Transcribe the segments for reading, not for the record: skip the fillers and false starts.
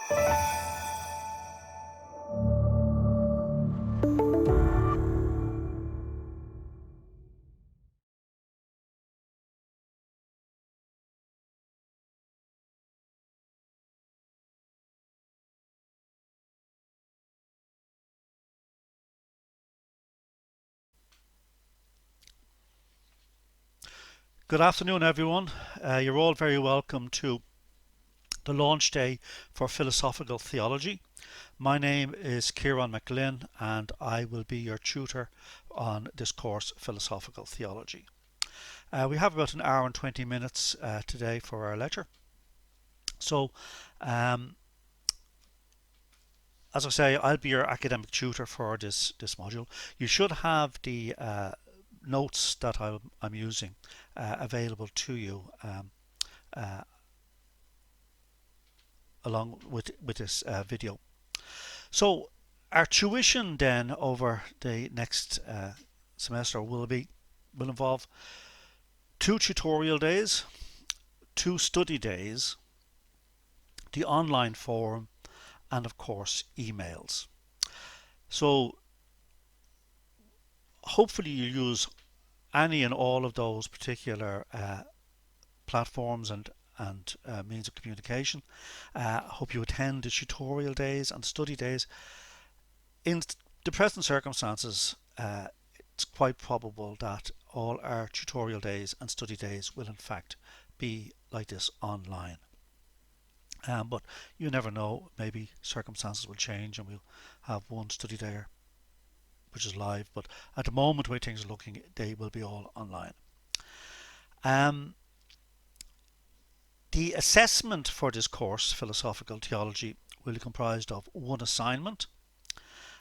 Good afternoon, everyone. You're all very welcome to the launch day for philosophical theology. My name is Ciarán McGlynn, and I will be your tutor on this course, Philosophical Theology. We have about an hour and 20 minutes today for our lecture. So, as I say, I'll be your academic tutor for this module. You should have the notes that I'm using available to you along with this video. So our tuition then over the next semester will involve 2 tutorial days, 2 study days, the online forum, and of course emails. So hopefully you use any and all of those particular platforms and means of communication. I hope you attend the tutorial days and study days. In the present circumstances, it's quite probable that all our tutorial days and study days will in fact be like this online. But you never know, maybe circumstances will change and we'll have one study day which is live, but at the moment the way things are looking, they will be all online. The assessment for this course, Philosophical Theology, will be comprised of one assignment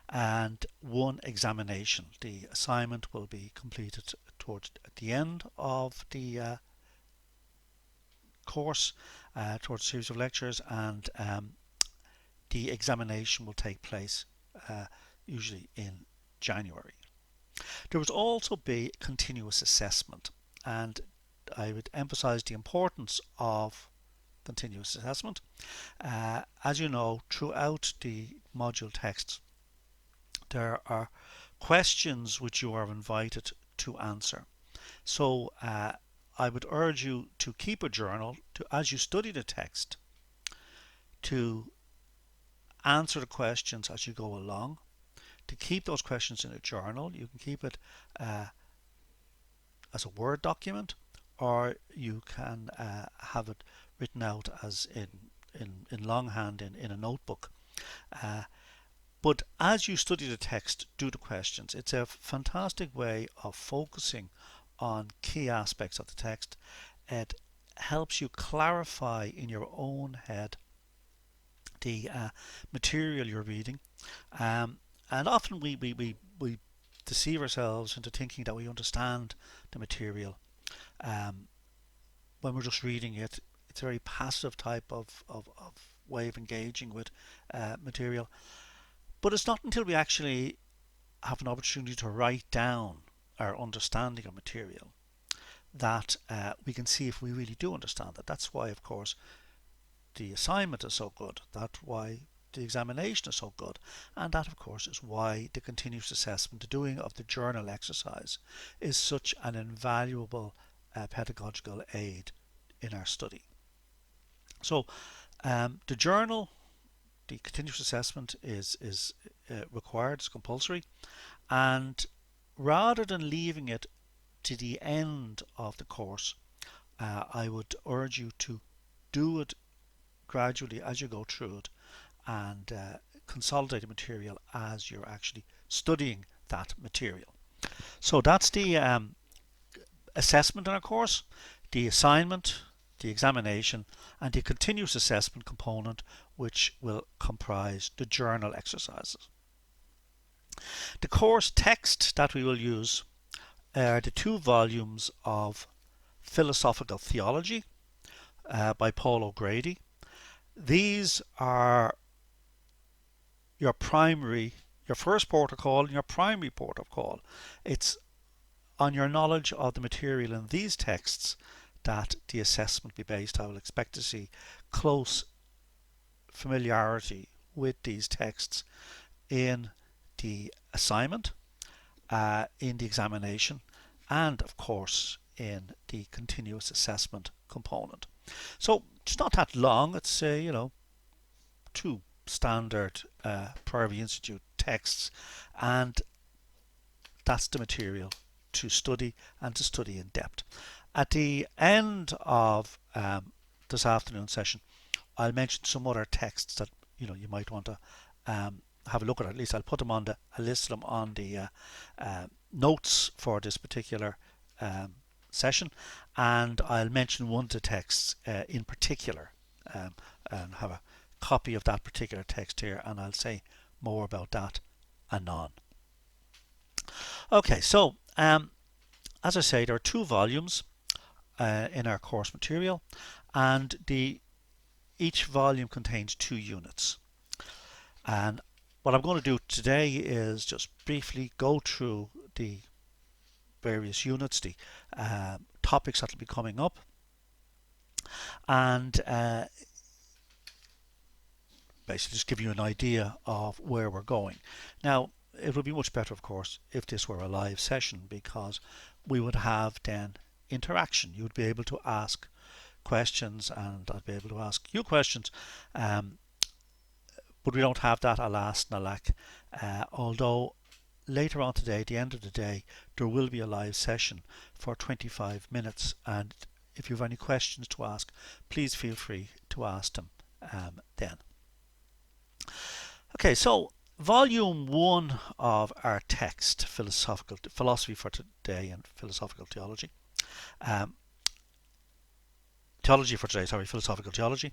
and one examination. The assignment will be completed at the end of the course, towards a series of lectures, and the examination will take place usually in January. There will also be continuous assessment, and I would emphasize the importance of continuous assessment. As you know, throughout the module text there are questions which you are invited to answer. So I would urge you to keep a journal as you study the text, to answer the questions as you go along, to keep those questions in a journal. You can keep it as a Word document, or you can have it written out as in longhand in a notebook. But as you study the text, do the questions. It's a fantastic way of focusing on key aspects of the text. It helps you clarify in your own head the material you're reading. And often we deceive ourselves into thinking that we understand the material. When we're just reading it, it's a very passive type of way of engaging with material. But it's not until we actually have an opportunity to write down our understanding of material that we can see if we really do understand it. That's why, of course, the assignment is so good. That's why the examination is so good. And that, of course, is why the continuous assessment, the doing of the journal exercise, is such an invaluable pedagogical aid in our study. So the journal, the continuous assessment is required, it's compulsory, and rather than leaving it to the end of the course, I would urge you to do it gradually as you go through it, and consolidate the material as you're actually studying that material. So that's the assessment in our course, the assignment, the examination, and the continuous assessment component, which will comprise the journal exercises. The course text that we will use are the 2 volumes of Philosophical Theology by Paul O'Grady. These are your first port of call and your primary port of call. It's on your knowledge of the material in these texts that the assessment be based. I will expect to see close familiarity with these texts in the assignment, in the examination, and of course in the continuous assessment component. So it's not that long. It's two standard Priory Institute texts, and that's the material to study and to study in depth. At the end of this afternoon session, I'll mention some other texts that you might want to have a look at. At least I'll put them on I'll list them on the notes for this particular session, and I'll mention one of the texts in particular, and have a copy of that particular text here, and I'll say more about that anon. Okay, so as I say, there are 2 volumes in our course material, and each volume contains 2 units. And what I'm going to do today is just briefly go through the various units, the topics that will be coming up, and basically just give you an idea of where we're going. Now, it would be much better, of course, if this were a live session, because we would have then interaction. You would be able to ask questions, and I'd be able to ask you questions. But we don't have that, alas and alack. Although later on today, at the end of the day, there will be a live session for 25 minutes, and if you have any questions to ask, please feel free to ask them then. Okay, so volume 1 of our text, Philosophy for Today and Philosophical Theology, Theology for Today, sorry, Philosophical Theology,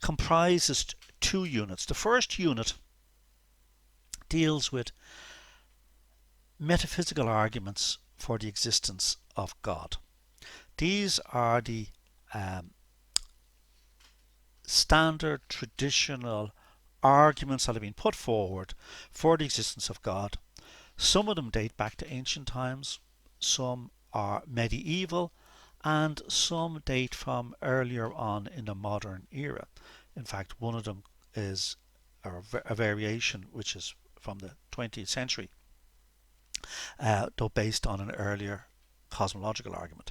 comprises 2 units. The first unit deals with metaphysical arguments for the existence of God. These are the standard traditional arguments that have been put forward for the existence of God. Some of them date back to ancient times, some are medieval, and some date from earlier on in the modern era. In fact, one of them is a variation which is from the 20th century, though based on an earlier cosmological argument.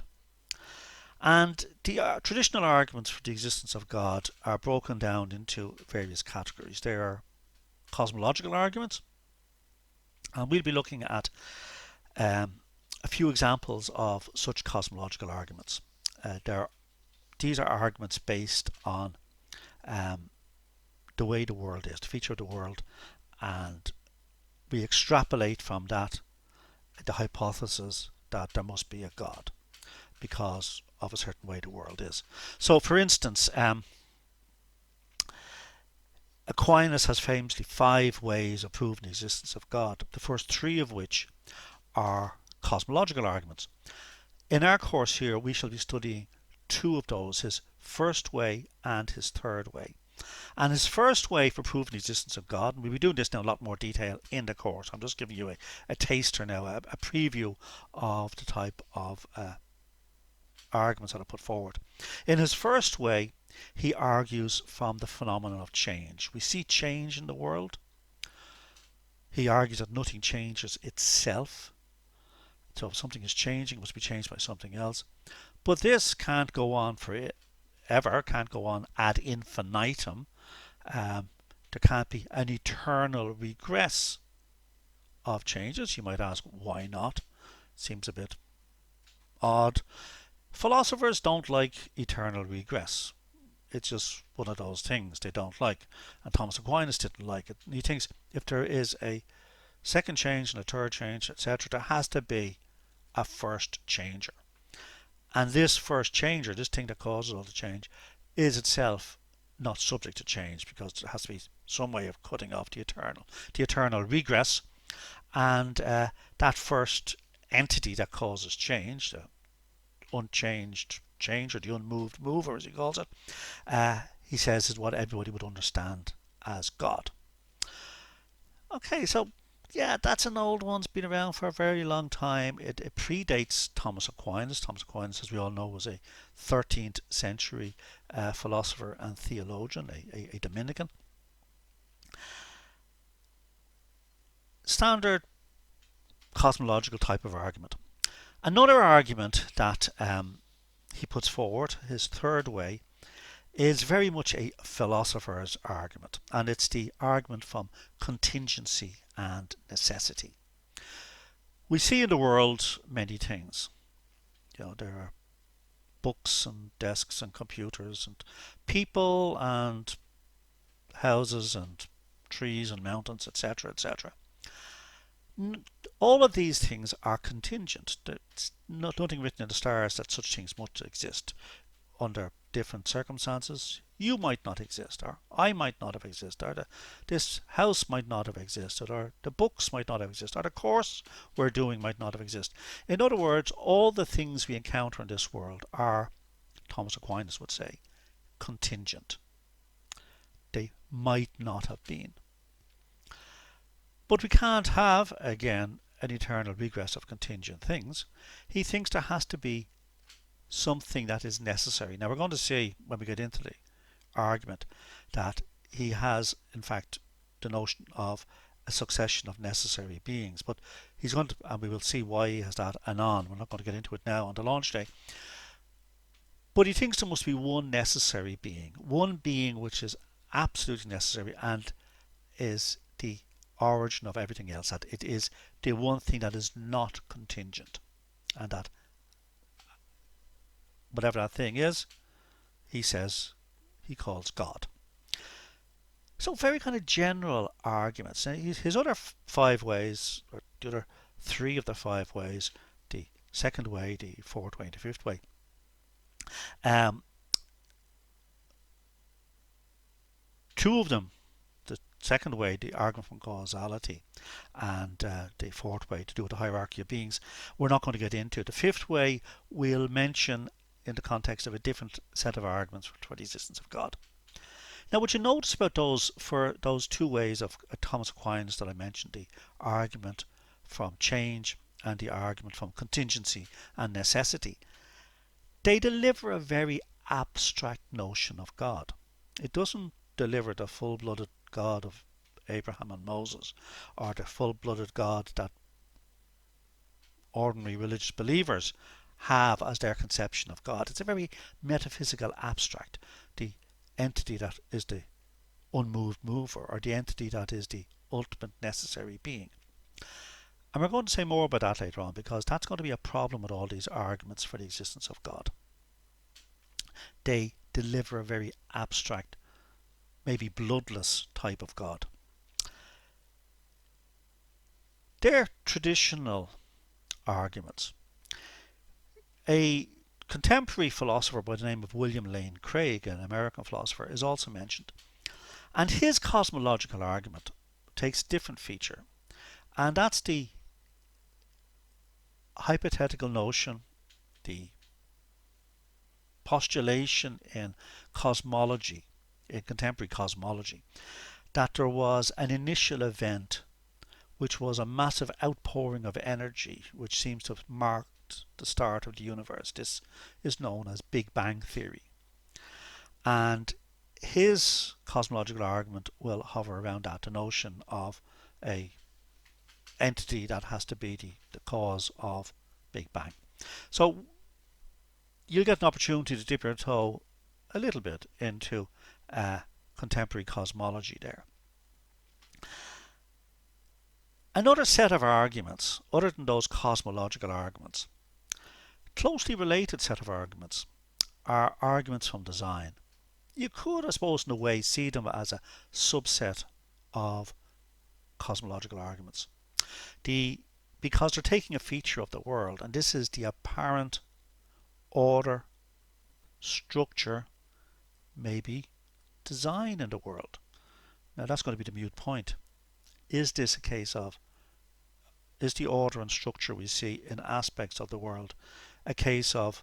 And the traditional arguments for the existence of God are broken down into various categories. There are cosmological arguments, and we'll be looking at a few examples of such cosmological arguments. These are arguments based on the way the world is, the feature of the world, and we extrapolate from that the hypothesis that there must be a God because of a certain way the world is. So, for instance, Aquinas has famously 5 ways of proving the existence of God, the first 3 of which are cosmological arguments. In our course here, we shall be studying 2 of those, his first way and his third way. And his first way for proving the existence of God, and we'll be doing this now in a lot more detail in the course, I'm just giving you a taster now, a preview of the type of arguments that are put forward. In his first way, he argues from the phenomenon of change. We see change in the world. He argues that nothing changes itself. So if something is changing, it must be changed by something else. But this can't go on forever, can't go on ad infinitum. There can't be an eternal regress of changes. You might ask, why not? Seems a bit odd. Philosophers don't like eternal regress. It's just one of those things they don't like. And Thomas Aquinas didn't like it. And he thinks if there is a second change and a third change, etc., there has to be a first changer. And this first changer, this thing that causes all the change, is itself not subject to change, because there has to be some way of cutting off the eternal regress. And that first entity that causes change, the unchanged change, or the unmoved mover as he calls it, he says is what everybody would understand as God. Okay, so Yeah, that's an old one. It's been around for a very long time. It predates Thomas Aquinas. Thomas Aquinas, as we all know, was a 13th century philosopher and theologian, a Dominican. Standard cosmological type of argument. Another argument that he puts forward, his third way, is very much a philosopher's argument, and it's the argument from contingency and necessity. We see in the world many things. There are books and desks and computers and people and houses and trees and mountains, etc., etc. All of these things are contingent. There's nothing written in the stars that such things must exist under different circumstances. You might not exist, or I might not have existed, or this house might not have existed, or the books might not have existed, or the course we're doing might not have existed. In other words, all the things we encounter in this world are, Thomas Aquinas would say, contingent. They might not have been. But we can't have, again, an eternal regress of contingent things. He thinks there has to be something that is necessary. Now we're going to see when we get into the argument that he has in fact the notion of a succession of necessary beings, but he's going to, and we will see why he has that anon. We're not going to get into it now on the launch day, but he thinks there must be one necessary being, one being which is absolutely necessary and is the origin of everything else, that it is the one thing that is not contingent, and that whatever that thing is, he says, he calls God. So very kind of general arguments. Now, his other five ways, or the other three of the five ways, the second way, the fourth way, and the fifth way, um, two of them, the second way, the argument from causality, and the fourth way to do with the hierarchy of beings, we're not going to get into. The fifth way we'll mention in the context of a different set of arguments for the existence of God. Now, what you notice about those two ways of Thomas Aquinas that I mentioned, the argument from change and the argument from contingency and necessity, they deliver a very abstract notion of God. It doesn't deliver the full-blooded God of Abraham and Moses, or the full-blooded God that ordinary religious believers have as their conception of God. It's a very metaphysical abstract. The entity that is the unmoved mover, or the entity that is the ultimate necessary being. And we're going to say more about that later on, because that's going to be a problem with all these arguments for the existence of God. They deliver a very abstract, maybe bloodless type of God. They're traditional arguments. A contemporary philosopher by the name of William Lane Craig, an American philosopher, is also mentioned. And his cosmological argument takes a different feature, and that's the hypothetical notion, the postulation in cosmology, in contemporary cosmology, that there was an initial event which was a massive outpouring of energy which seems to have marked the start of the universe. This is known as Big Bang theory. And his cosmological argument will hover around that, the notion of a entity that has to be the cause of Big Bang. So you'll get an opportunity to dip your toe a little bit into contemporary cosmology there. Another set of arguments, other than those cosmological arguments, closely related set of arguments, are arguments from design. You could, I suppose, in a way, see them as a subset of cosmological arguments. Because they're taking a feature of the world, and this is the apparent order, structure, maybe design in the world. Now that's going to be the moot point. Is this a case of, is the order and structure we see in aspects of the world a case of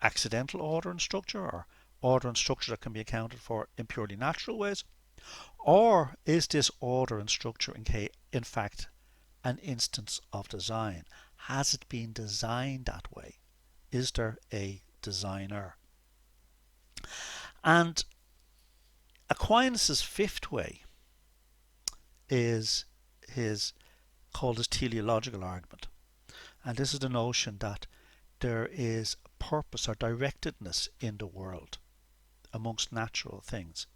accidental order and structure, or order and structure that can be accounted for in purely natural ways? Or is this order and structure in fact an instance of design? Has it been designed that way? Is there a designer? And Aquinas' fifth way is called his teleological argument. And this is the notion that there is purpose or directedness in the world amongst natural things.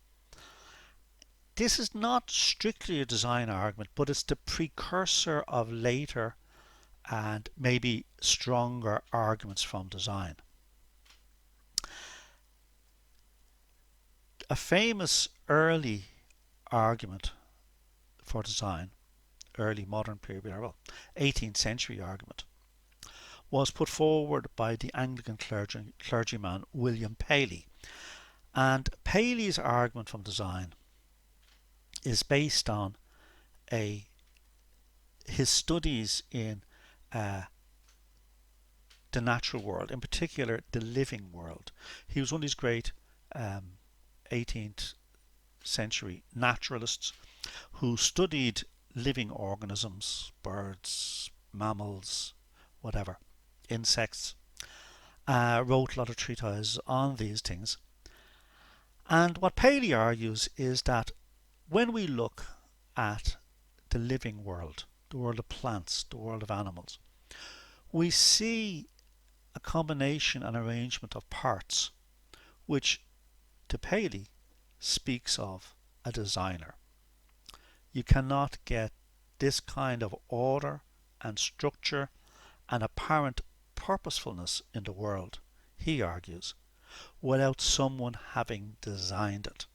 This is not strictly a design argument, but it's the precursor of later and maybe stronger arguments from design. A famous early argument for design, early modern period, well, 18th century argument, was put forward by the Anglican clergyman William Paley. And Paley's argument from design is based on his studies in the natural world, in particular the living world. He was one of these great 18th century naturalists who studied living organisms, birds, mammals, whatever, insects, wrote a lot of treatises on these things. And what Paley argues is that when we look at the living world, the world of plants, the world of animals, we see a combination and arrangement of parts which to Paley speaks of a designer. You cannot get this kind of order and structure and apparent purposefulness in the world, he argues, without someone having designed it.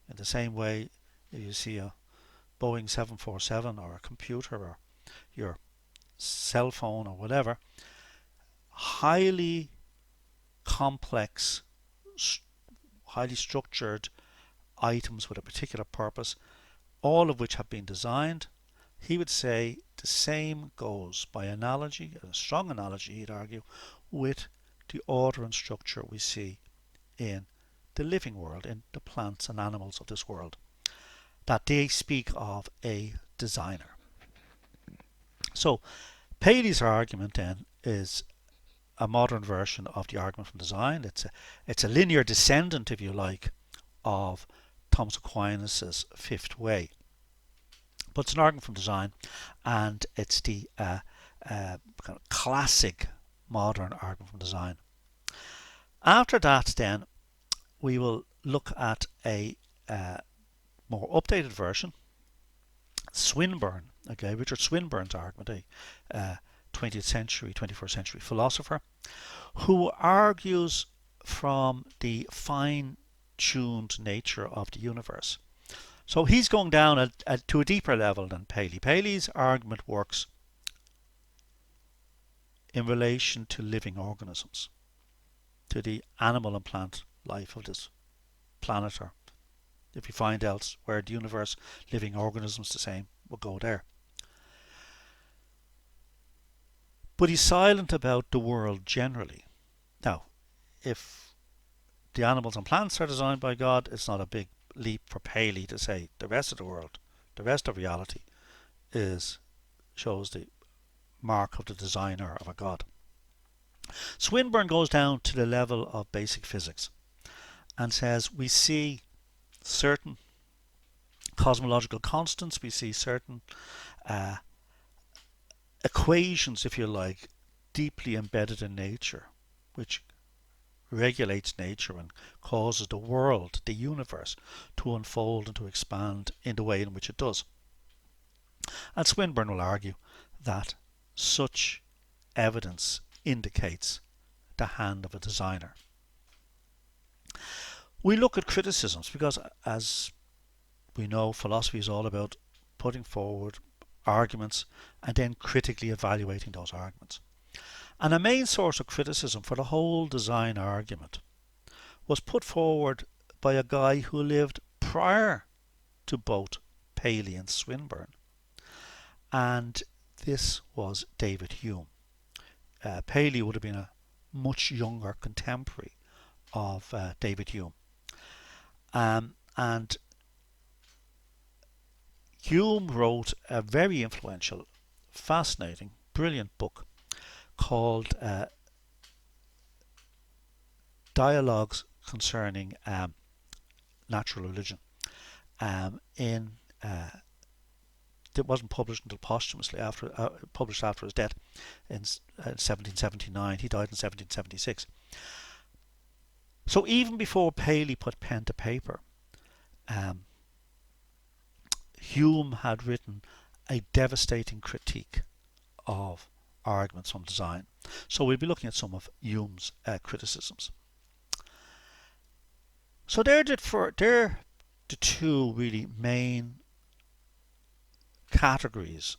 In the same way, if you see a Boeing 747 or a computer or your cell phone or whatever, highly complex, highly structured items with a particular purpose, all of which have been designed. He would say the same goes by analogy, a strong analogy he'd argue, with the order and structure we see in the living world, in the plants and animals of this world, that they speak of a designer. So Paley's argument then is a modern version of the argument from design. It's a linear descendant, if you like, of Thomas Aquinas' fifth way. But it's an argument from design, and it's the kind of classic modern argument from design. After that, then, we will look at a more updated version, Swinburne, Richard Swinburne's argument, a 20th century, 21st century philosopher, who argues from the fine-tuned nature of the universe. So he's going down to a deeper level than Paley. Paley's argument works in relation to living organisms, to the animal and plant life of this planet, or if you find elsewhere the universe, living organisms the same, we'll go there. But he's silent about the world generally. Now, if the animals and plants are designed by God, it's not a big leap for Paley to say the rest of the world, the rest of reality shows the mark of the designer of a God. Swinburne goes down to the level of basic physics and says we see certain cosmological constants, we see certain equations, if you like, deeply embedded in nature, which regulates nature and causes the world, the universe, to unfold and to expand in the way in which it does. And Swinburne will argue that such evidence indicates the hand of a designer. We look at criticisms because, as we know, philosophy is all about putting forward arguments and then critically evaluating those arguments. And a main source of criticism for the whole design argument was put forward by a guy who lived prior to both Paley and Swinburne, and this was David Hume. Paley would have been a much younger contemporary of David Hume, and Hume wrote a very influential, fascinating, brilliant book called Dialogues Concerning Natural Religion. In It wasn't published until posthumously published after his death in 1779. He died in 1776. So even before Paley put pen to paper, um, Hume had written a devastating critique of arguments from design. So we'll be looking at some of Hume's criticisms. So they're the two really main categories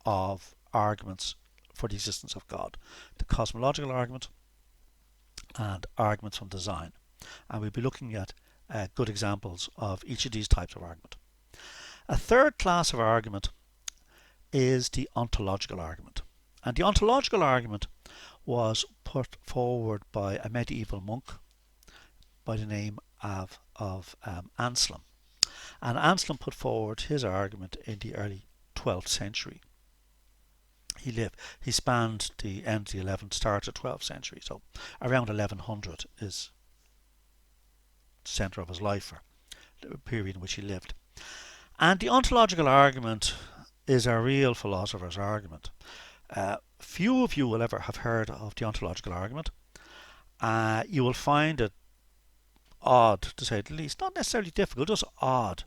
of arguments for the existence of God: the cosmological argument and arguments from design. And we'll be looking at good examples of each of these types of argument. A third class of argument is the ontological argument. And the ontological argument was put forward by a medieval monk by the name of Anselm. And Anselm put forward his argument in the early 12th century. He spanned the end of the 11th, start of the 12th century, so around 1100 is the centre of his life, or the period in which he lived. And the ontological argument is a real philosopher's argument. Few of you will ever have heard of the ontological argument. You will find it odd, to say the least. Not necessarily difficult, just odd.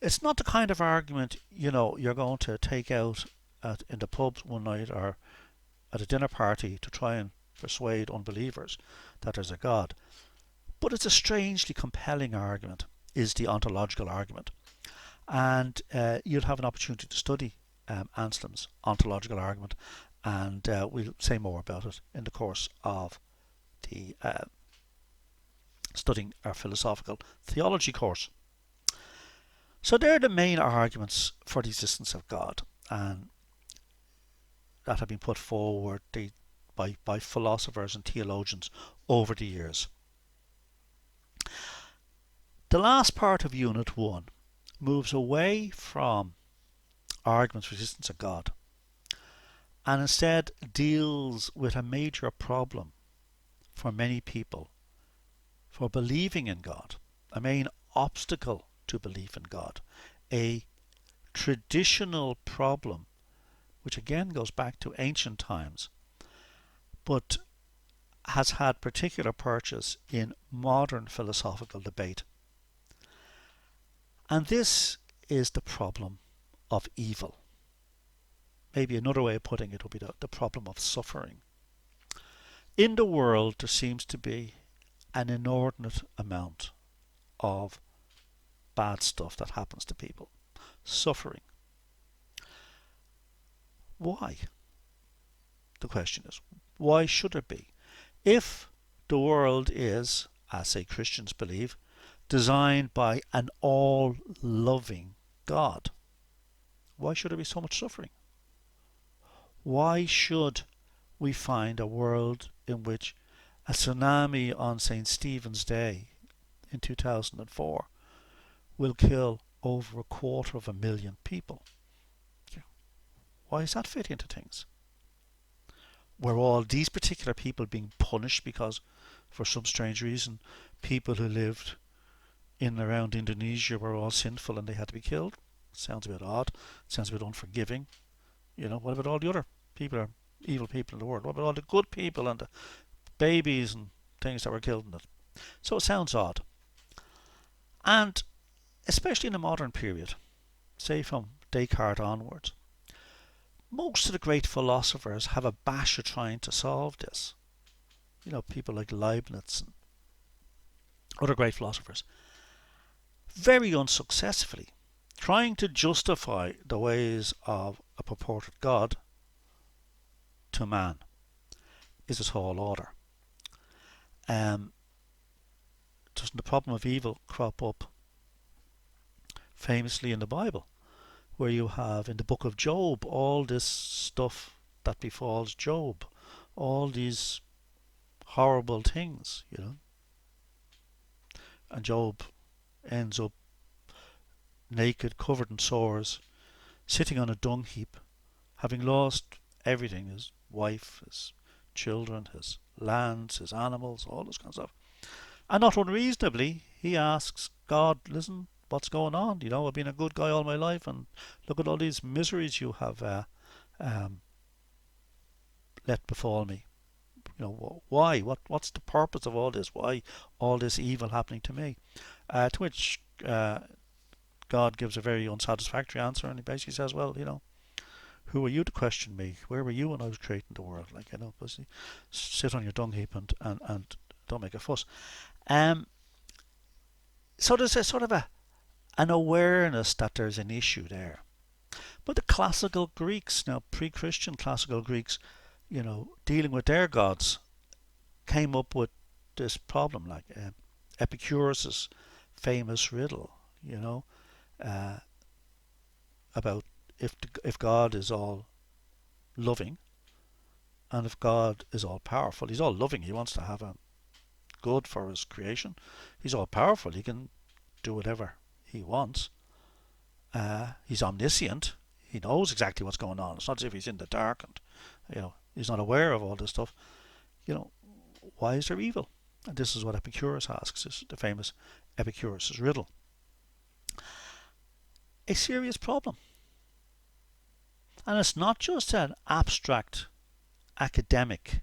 It's not the kind of argument, you're going to take out in the pubs one night or at a dinner party to try and persuade unbelievers that there's a God. But it's a strangely compelling argument, is the ontological argument. And you'll have an opportunity to study Anselm's ontological argument, and we'll say more about it in the course of the studying our philosophical theology course. So they're the main arguments for the existence of God, and that have been put forward by philosophers and theologians over the years. The last part of Unit 1 moves away from arguments for the existence of God and instead deals with a major problem for many people for believing in God, a main obstacle to belief in God, a traditional problem which again goes back to ancient times, but has had particular purchase in modern philosophical debate. And this is the problem of evil. Maybe another way of putting it would be the problem of suffering. In the world, there seems to be an inordinate amount of bad stuff that happens to people. Suffering. Why? The question is, why should it be? If the world is, as say Christians believe, designed by an all-loving God, why should there be so much suffering? Why should we find a world in which a tsunami on St. Stephen's Day in 2004 will kill over 250,000 people? Why does that fit into things? Were all these particular people being punished because, for some strange reason, people who lived in and around Indonesia were all sinful and they had to be killed? Sounds a bit odd. Sounds a bit unforgiving. What about all the other people, or evil people in the world? What about all the good people and the babies and things that were killed in it? So it sounds odd. And especially in the modern period, say from Descartes onwards, most of the great philosophers have a bash at trying to solve this. People like Leibniz and other great philosophers, very unsuccessfully, trying to justify the ways of a purported God to man is a tall order. Doesn't the problem of evil crop up famously in the Bible, where you have in the book of Job all this stuff that befalls Job, all these horrible things, and Job ends up naked, covered in sores, sitting on a dung heap, having lost everything, his wife, his children, his lands, his animals, all this kind of stuff. And not unreasonably, he asks God, listen, what's going on? I've been a good guy all my life, and look at all these miseries you have um, let befall me. Why? What's the purpose of all this? Why all this evil happening to me? To which God gives a very unsatisfactory answer, and he basically says, well, who are you to question me? Where were you when I was creating the world? Because you sit on your dung heap and don't make a fuss. So there's a sort of an awareness that there's an issue there. But the classical Greeks, now pre-Christian classical Greeks, dealing with their gods, came up with this problem, like Epicurus' famous riddle, uh, about if God is all loving, and if God is all powerful. He's all loving. He wants to have a good for his creation. He's all powerful. He can do whatever he wants. He's omniscient. He knows exactly what's going on. It's not as if he's in the dark and he's not aware of all this stuff. Why is there evil? And this is what Epicurus asks. This is the famous Epicurus' riddle. A serious problem. And it's not just an abstract, academic,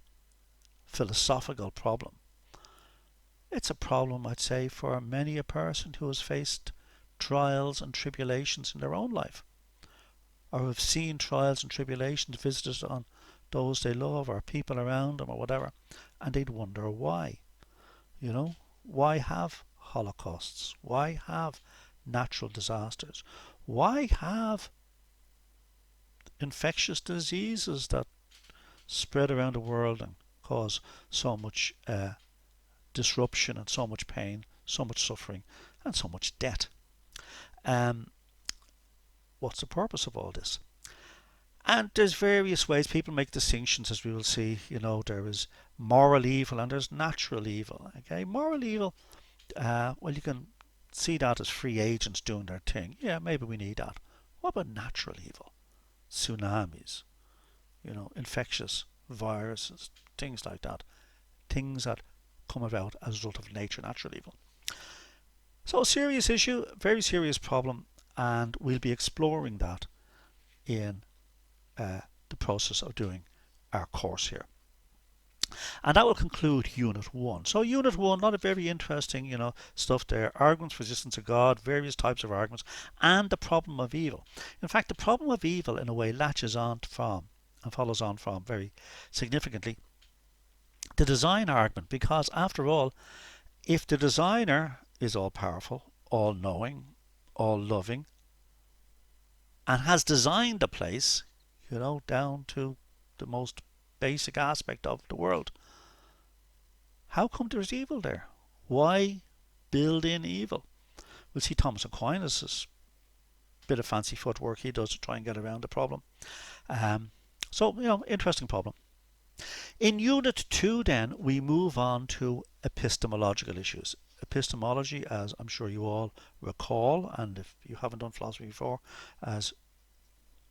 philosophical problem. It's a problem, I'd say, for many a person who has faced trials and tribulations in their own life, or have seen trials and tribulations visited on those they love or people around them or whatever, and they'd wonder why. Why have holocausts? Why have natural disasters? Why have infectious diseases that spread around the world and cause so much disruption and so much pain, so much suffering and so much debt? What's the purpose of all this? And there's various ways people make distinctions, as we will see. There is moral evil and there's natural evil. Okay, moral evil, well, you can see that as free agents doing their thing. Yeah, maybe we need that. What about natural evil? Tsunamis, infectious viruses, things like that. Things that come about as a result of nature, natural evil. So a serious issue, very serious problem, and we'll be exploring that in the process of doing our course here. And that will conclude Unit 1. So Unit 1, not a very interesting, stuff there. Arguments for existence of God, various types of arguments, and the problem of evil. In fact, the problem of evil, in a way, latches on from and follows on from very significantly the design argument, because after all, if the designer is all powerful, all knowing, all loving, and has designed the place, down to the most basic aspect of the world, how come there's evil there? Why build in evil? We'll see Thomas Aquinas' bit of fancy footwork he does to try and get around the problem. So, interesting problem. In Unit 2 then, we move on to epistemological issues. Epistemology, as I'm sure you all recall, and if you haven't done philosophy before, as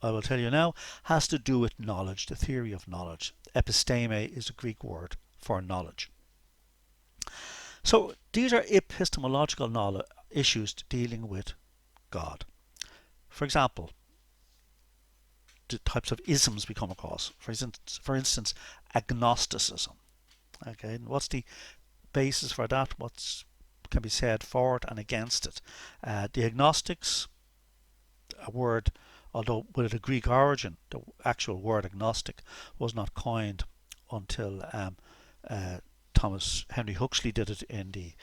I will tell you now, has to do with knowledge, the theory of knowledge. Episteme is a Greek word for knowledge. So these are epistemological issues dealing with God. For example, the types of isms we come across. For instance, agnosticism. Okay, and what's the basis for that? What can be said for it and against it? The agnostics, a word, although with a Greek origin, the actual word agnostic was not coined until Thomas Henry Huxley did it in the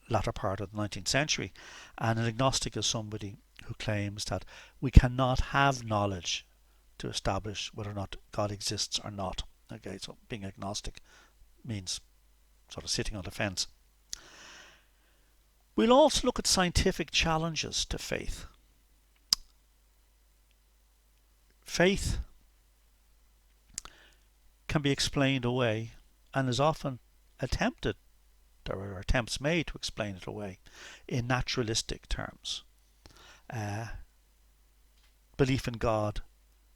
latter part of the 19th century. And an agnostic is somebody who claims that we cannot have knowledge to establish whether or not God exists or not. Okay, so being agnostic means sort of sitting on the fence. We'll also look at scientific challenges to faith. Faith can be explained away and is often attempted, there are attempts made to explain it away in naturalistic terms. uh, belief in God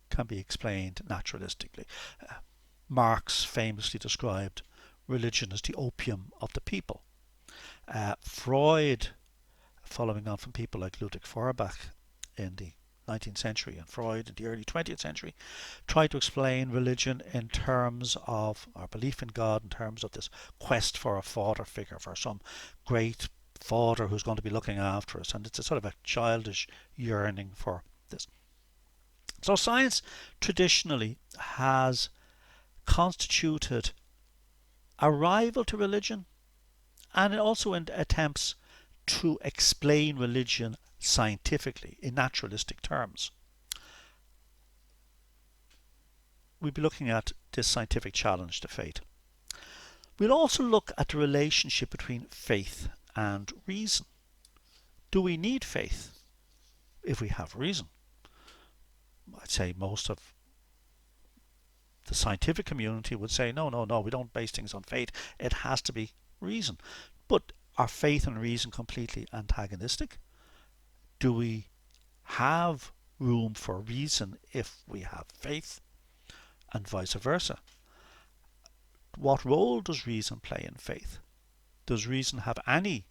can be explained naturalistically. Uh, Marx famously described religion as the opium of the people. Freud, following on from people like Ludwig Feuerbach in the 19th century and Freud in the early 20th century, tried to explain religion in terms of our belief in God, in terms of this quest for a father figure, for some great father who's going to be looking after us. And it's a sort of a childish yearning for this. So science traditionally has constituted a rival to religion, and it also attempts to explain religion scientifically in naturalistic terms. We'll be looking at this scientific challenge to faith. We'll also look at the relationship between faith and reason. Do we need faith if we have reason? I'd say most of the scientific community would say, no, we don't base things on faith. It has to be reason. But are faith and reason completely antagonistic? Do we have room for reason if we have faith? And vice versa. What role does reason play in faith? Does reason have any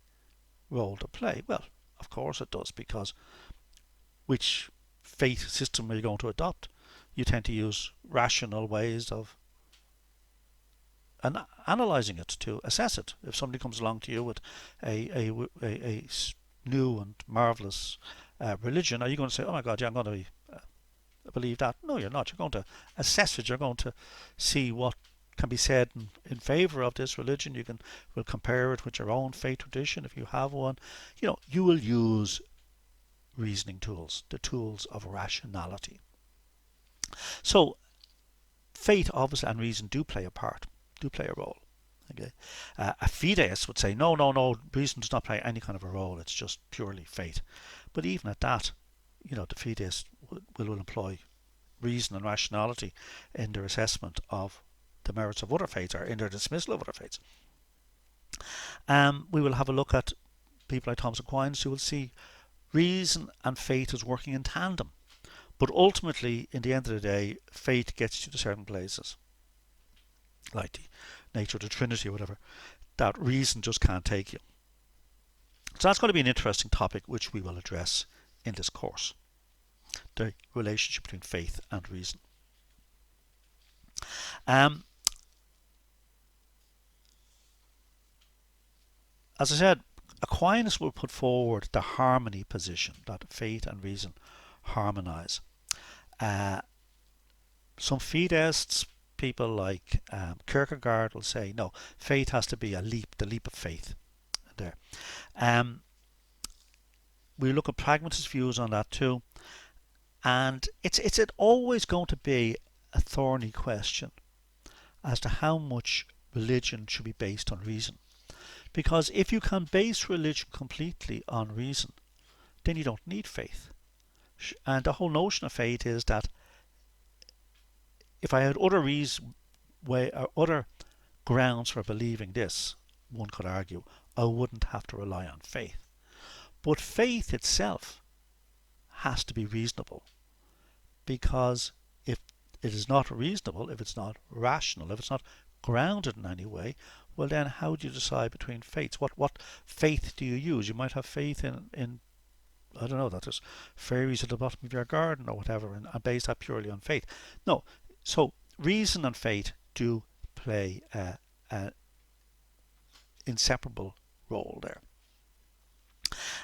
role to play? Well, of course it does, because which faith system are you going to adopt? You tend to use rational ways of analysing it to assess it. If somebody comes along to you with a new and marvellous religion, are you going to say, oh my God, yeah, I'm going to believe that? No, you're not. You're going to assess it. You're going to see what can be said in favour of this religion. Will compare it with your own faith tradition if you have one. You will use reasoning tools, the tools of rationality. So faith, obviously, and reason do play a role. Okay, a fideist would say, no, reason does not play any kind of a role. It's just purely faith. But even at that, the fideist will employ reason and rationality in their assessment of the merits of other faiths, or in their dismissal of other faiths. We will have a look at people like Thomas Aquinas, who will see reason and faith as working in tandem. But ultimately, in the end of the day, faith gets you to certain places, like the nature of the Trinity or whatever, that reason just can't take you. So that's going to be an interesting topic which we will address in this course, the relationship between faith and reason. As I said, Aquinas will put forward the harmony position, that faith and reason harmonise. Some fideists, people like Kierkegaard, will say, no, faith has to be the leap of faith. There. We look at pragmatist views on that too, and it's always going to be a thorny question as to how much religion should be based on reason. Because if you can base religion completely on reason, then you don't need faith. And the whole notion of faith is that if I had other grounds for believing this, one could argue, I wouldn't have to rely on faith. But faith itself has to be reasonable, because if it is not reasonable, if it's not rational, if it's not grounded in any way, well then how do you decide between faiths? What faith do you use? You might have faith in I don't know, that there's fairies at the bottom of your garden or whatever, and base that purely on faith. No, so reason and faith do play an inseparable role there.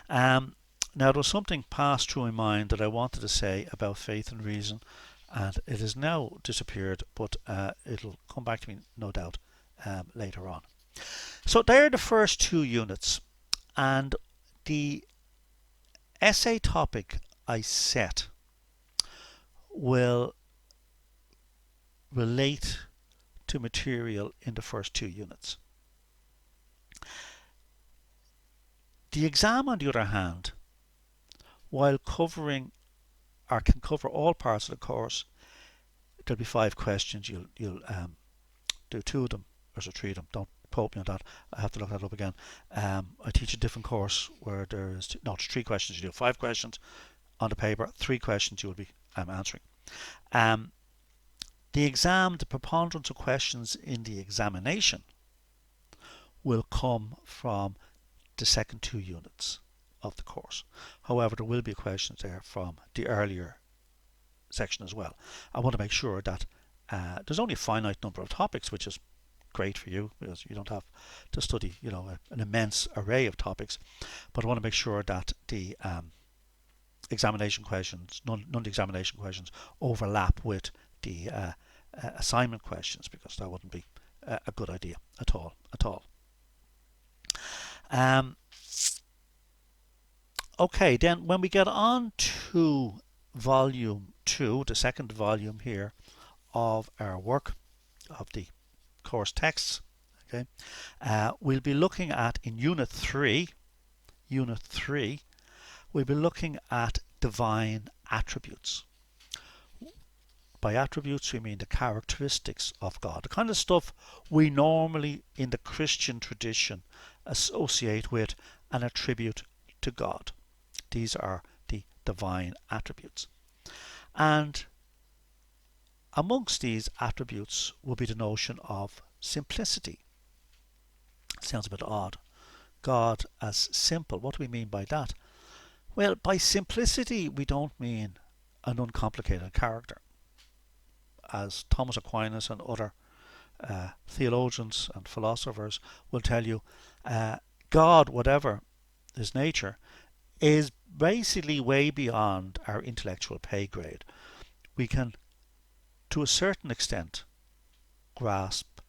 Now, there was something passed through my mind that I wanted to say about faith and reason, and it has now disappeared, but it'll come back to me, no doubt, later on. So there are the first two units, and the essay topic I set will relate to material in the first two units. The exam, on the other hand, while covering or can cover all parts of the course, there'll be 5 questions. You'll do 2 of them, or so 3 of them. Don't quote me on that. I have to look that up again. I teach a different course where there's it's 3 questions. You do 5 questions on the paper, 3 questions you will be answering. The preponderance of questions in the examination will come from the second 2 units of the course. However, there will be questions there from the earlier section as well. I want to make sure that there's only a finite number of topics, which is great for you because you don't have to study, an immense array of topics. But I want to make sure that the examination questions, none of the examination questions overlap with the assignment questions, because that wouldn't be a good idea at all. Okay, then when we get on to volume 2, the second volume here of our work of the course texts, okay, we'll be looking at, in unit 3, we'll be looking at divine attributes. By attributes we mean the characteristics of God, the kind of stuff we normally in the Christian tradition associate with and attribute to God. These are the divine attributes. And amongst these attributes will be the notion of simplicity. Sounds a bit odd. God as simple. What do we mean by that? Well, by simplicity we don't mean an uncomplicated character. As Thomas Aquinas and other theologians and philosophers will tell you, God, whatever his nature, is basically way beyond our intellectual pay grade. We can, to a certain extent, grasp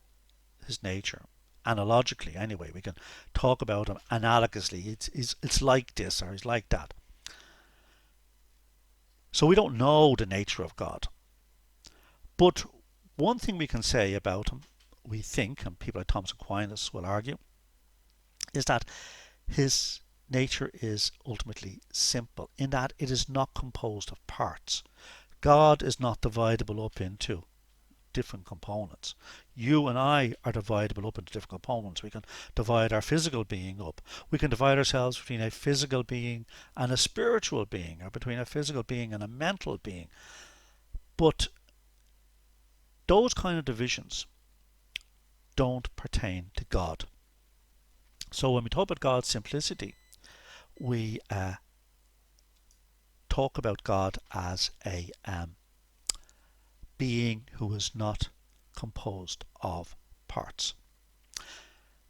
his nature analogically. Anyway, we can talk about him analogously. It's like this or he's like that. So we don't know the nature of God. But one thing we can say about him, we think, and people like Thomas Aquinas will argue, is that his nature is ultimately simple, in that it is not composed of parts. God is not dividable up into different components. You and I are dividable up into different components. We can divide our physical being up. We can divide ourselves between a physical being and a spiritual being, or between a physical being and a mental being. But those kind of divisions don't pertain to God. So when we talk about God's simplicity, we talk about God as a being who is not composed of parts.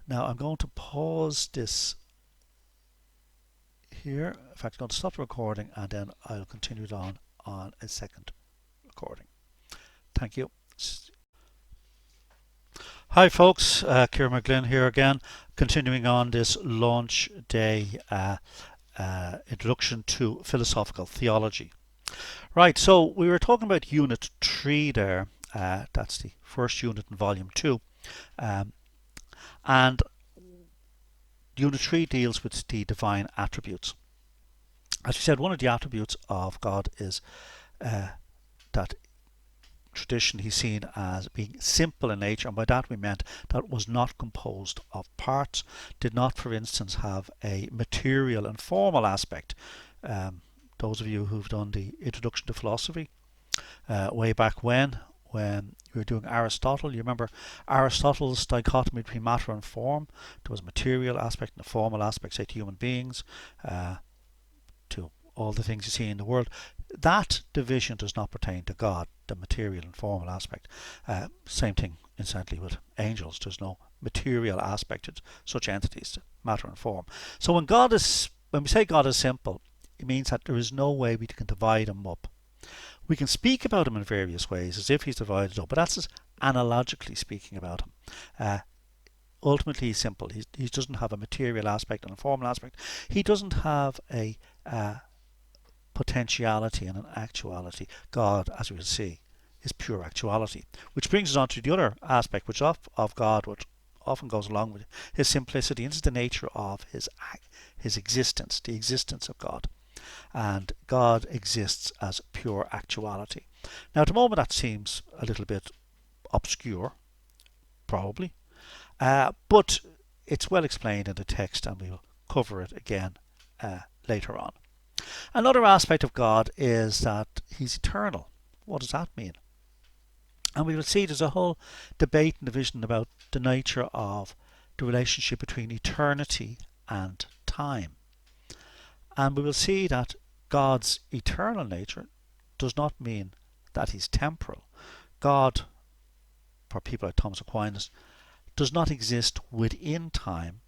Now I'm going to pause this here. In fact, I'm going to stop the recording and then I'll continue it on a second recording. Thank you. Hi folks, Ciarán McGlynn here again, continuing on this launch day introduction to philosophical theology. Right, so we were talking about unit 3 there, that's the first unit in volume 2, and unit 3 deals with the divine attributes. As we said, one of the attributes of God is that tradition he's seen as being simple in nature, and by that we meant that it was not composed of parts, did not, for instance, have a material and formal aspect. Those of you who've done the introduction to philosophy way back when you were doing Aristotle, you remember Aristotle's dichotomy between matter and form. There was a material aspect and a formal aspect, say, to human beings, to all the things you see in the world. That division does not pertain to God, the material and formal aspect. Same thing, incidentally, with angels. There's no material aspect to such entities, matter and form. So when we say God is simple, it means that there is no way we can divide him up. We can speak about him in various ways as if he's divided up, but that's just analogically speaking about him. Ultimately he's simple. He doesn't have a material aspect and a formal aspect. He doesn't have a potentiality and an actuality. God, as we will see, is pure actuality. Which brings us on to the other aspect which of God, which often goes along with his simplicity, and this is the nature of his existence, the existence of God. And God exists as pure actuality. Now at the moment that seems a little bit obscure, probably, But it's well explained in the text, and we'll cover it again later on. Another aspect of God is that He's eternal. What does that mean? And we will see there's a whole debate and division about the nature of the relationship between eternity and time. And we will see that God's eternal nature does not mean that He's temporal. God, for people like Thomas Aquinas, does not exist within time.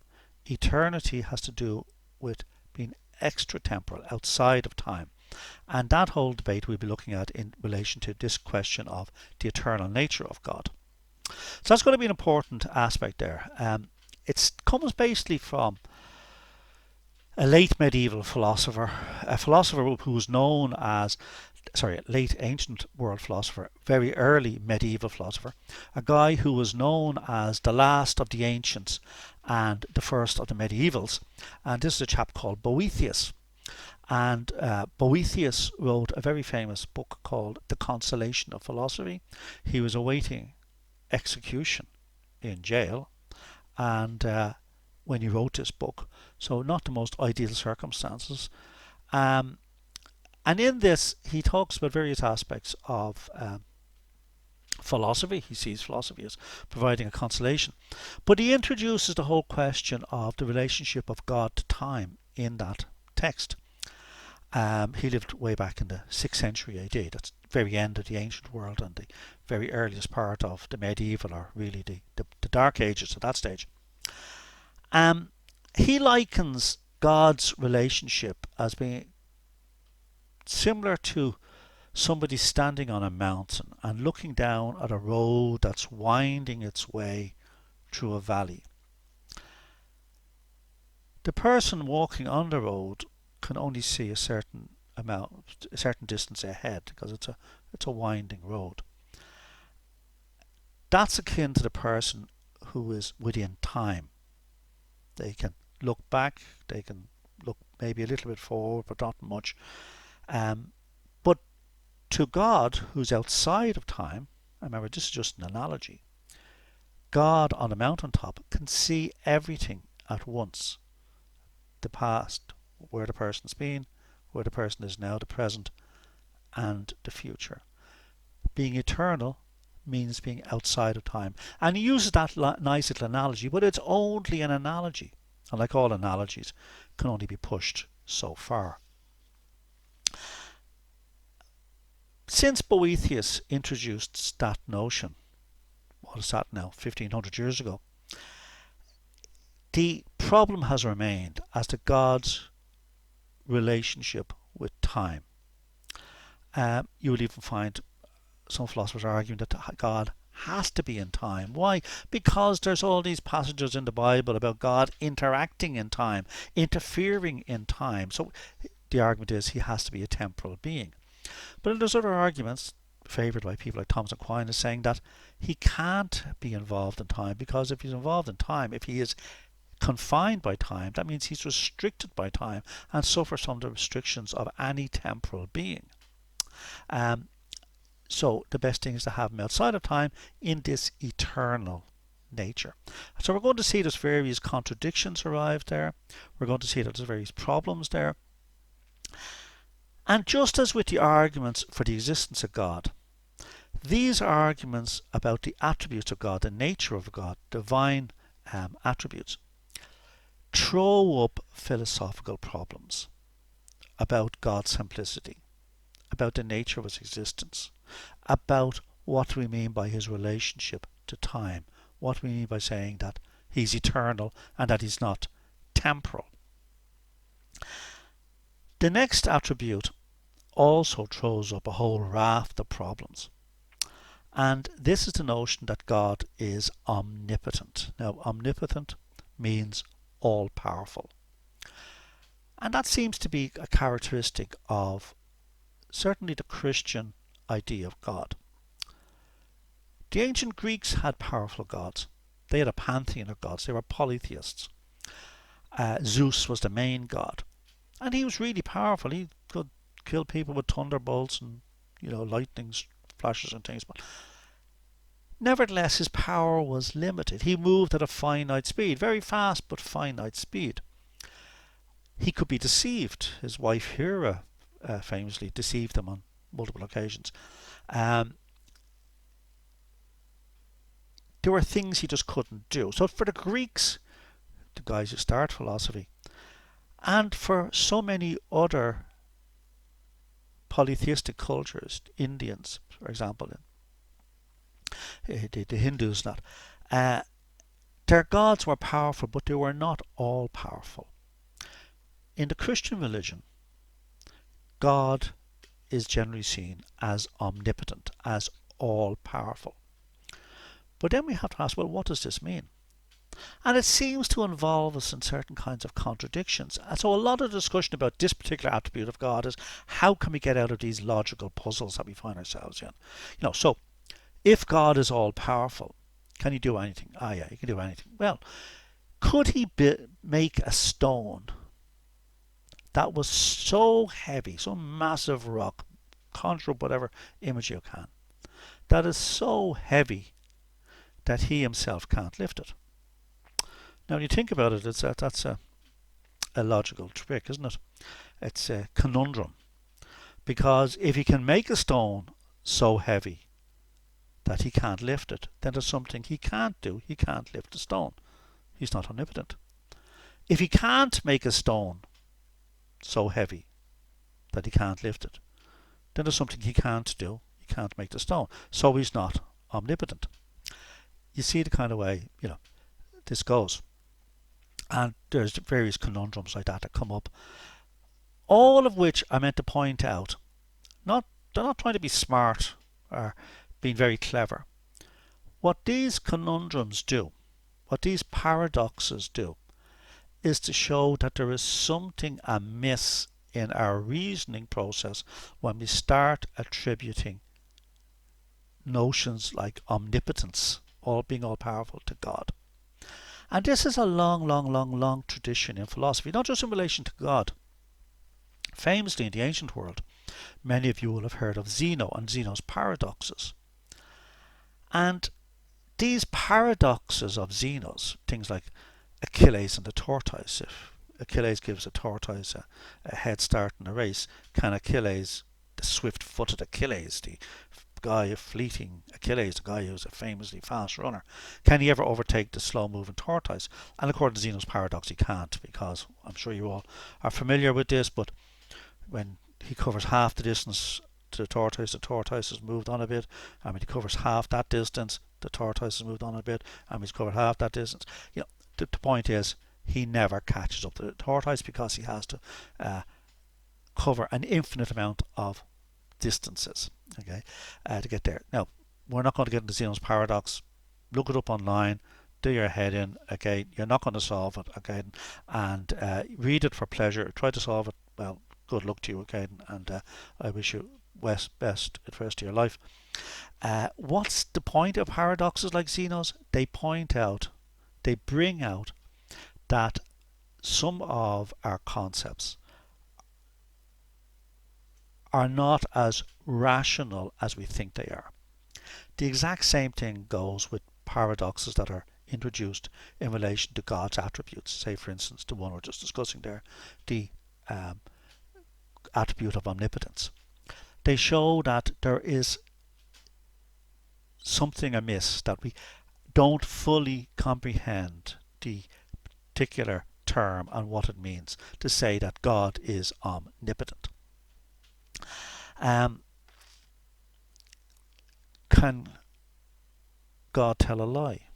Eternity has to do with being extra-temporal, outside of time. And that whole debate we'll be looking at in relation to this question of the eternal nature of God. So that's going to be an important aspect there. It comes basically from a late medieval philosopher, a philosopher who was known as, late ancient world philosopher, very early medieval philosopher, a guy who was known as the last of the ancients and the first of the medievals. And this is a chap called Boethius. And Boethius wrote a very famous book called The Consolation of Philosophy. He was awaiting execution in jail, and when he wrote this book, so not the most ideal circumstances. And in this, he talks about various aspects of philosophy. He sees philosophy as providing a consolation. But he introduces the whole question of the relationship of God to time in that text. He lived way back in the 6th century AD. That's the very end of the ancient world and the very earliest part of the medieval, or really the Dark Ages at that stage. He likens God's relationship as being similar to somebody standing on a mountain and looking down at a road that's winding its way through a valley. The person walking on the road can only see a certain distance ahead, because it's a winding road. That's akin to the person who is within time. They can look back, they can look maybe a little bit forward, but not much. But to God, who's outside of time, remember this is just an analogy, God on the mountaintop can see everything at once. The past, where the person's been, where the person is now, the present, and the future. Being eternal means being outside of time. And he uses that nice little analogy, but it's only an analogy. And like all analogies, can only be pushed so far. Since Boethius introduced that notion, what is that now, 1500 years ago, the problem has remained as to God's relationship with time. You will even find some philosophers arguing that God has to be in time. Why? Because there's all these passages in the Bible about God interacting in time, interfering in time. So the argument is he has to be a temporal being. But there's other arguments favoured by people like Thomas Aquinas saying that he can't be involved in time, because if he's involved in time, if he is confined by time, that means he's restricted by time and suffers from the restrictions of any temporal being. So the best thing is to have him outside of time in this eternal nature. So we're going to see there's various contradictions arrive there. We're going to see that there's various problems there. And just as with the arguments for the existence of God, these arguments about the attributes of God, the nature of God, divine attributes, throw up philosophical problems about God's simplicity, about the nature of his existence, about what we mean by his relationship to time, what we mean by saying that he's eternal and that he's not temporal. The next attribute also throws up a whole raft of problems. And this is the notion that God is omnipotent. Now, omnipotent means all-powerful. And that seems to be a characteristic of certainly the Christian idea of God. The ancient Greeks had powerful gods. They had a pantheon of gods. They were polytheists. Zeus was the main god. And he was really powerful. He could kill people with thunderbolts and, lightning flashes and things. But Nevertheless, his power was limited. He moved at a finite speed, very fast but finite speed. He could be deceived. His wife Hera famously deceived him on multiple occasions. Um, there were things he just couldn't do. So for the Greeks, the guys who start philosophy, and for so many other polytheistic cultures, Indians, for example, the Hindus, not, their gods were powerful, but they were not all powerful. In the Christian religion, God is generally seen as omnipotent, as all powerful. But then we have to ask, well, what does this mean? And it seems to involve us in certain kinds of contradictions. And so a lot of the discussion about this particular attribute of God is how can we get out of these logical puzzles that we find ourselves in? So if God is all powerful, can he do anything? Ah, yeah, he can do anything. Well, could he make a stone that was so heavy, so massive rock, conjure up whatever image you can, that is so heavy that he himself can't lift it? Now, when you think about it, that's a logical trick, isn't it? It's a conundrum. Because if he can make a stone so heavy that he can't lift it, then there's something he can't do. He can't lift the stone. He's not omnipotent. If he can't make a stone so heavy that he can't lift it, then there's something he can't do. He can't make the stone. So he's not omnipotent. You see the kind of way, this goes. And there's various conundrums like that come up. All of which I meant to point out. They're not trying to be smart or being very clever. What these conundrums do, what these paradoxes do, is to show that there is something amiss in our reasoning process when we start attributing notions like omnipotence, being all powerful, to God. And this is a long tradition in philosophy, not just in relation to God. Famously in the ancient world, many of you will have heard of Zeno and Zeno's paradoxes. And these paradoxes of Zeno's, things like Achilles and the tortoise, if Achilles gives a tortoise a head start in a race, can Achilles, the swift-footed Achilles, the guy of fleeting Achilles, the guy who's a famously fast runner, can he ever overtake the slow-moving tortoise? And according to Zeno's paradox, he can't, because I'm sure you all are familiar with this, but when he covers half the distance to the tortoise has moved on a bit, and when he covers half that distance, the tortoise has moved on a bit, and he's covered half that distance. The point is, he never catches up to the tortoise because he has to cover an infinite amount of distances, okay, to get there. Now, we're not going to get into Zeno's paradox. Look it up online, do your head in, okay. You're not going to solve it, okay, and read it for pleasure. Try to solve it. Well, good luck to you, okay, and I wish you best at first of your life. What's the point of paradoxes like Zeno's? They bring out that some of our concepts are not as rational as we think they are. The exact same thing goes with paradoxes that are introduced in relation to God's attributes. Say, for instance, the one we're just discussing there, the attribute of omnipotence. They show that there is something amiss, that we don't fully comprehend the particular term and what it means to say that God is omnipotent. Can God tell a lie?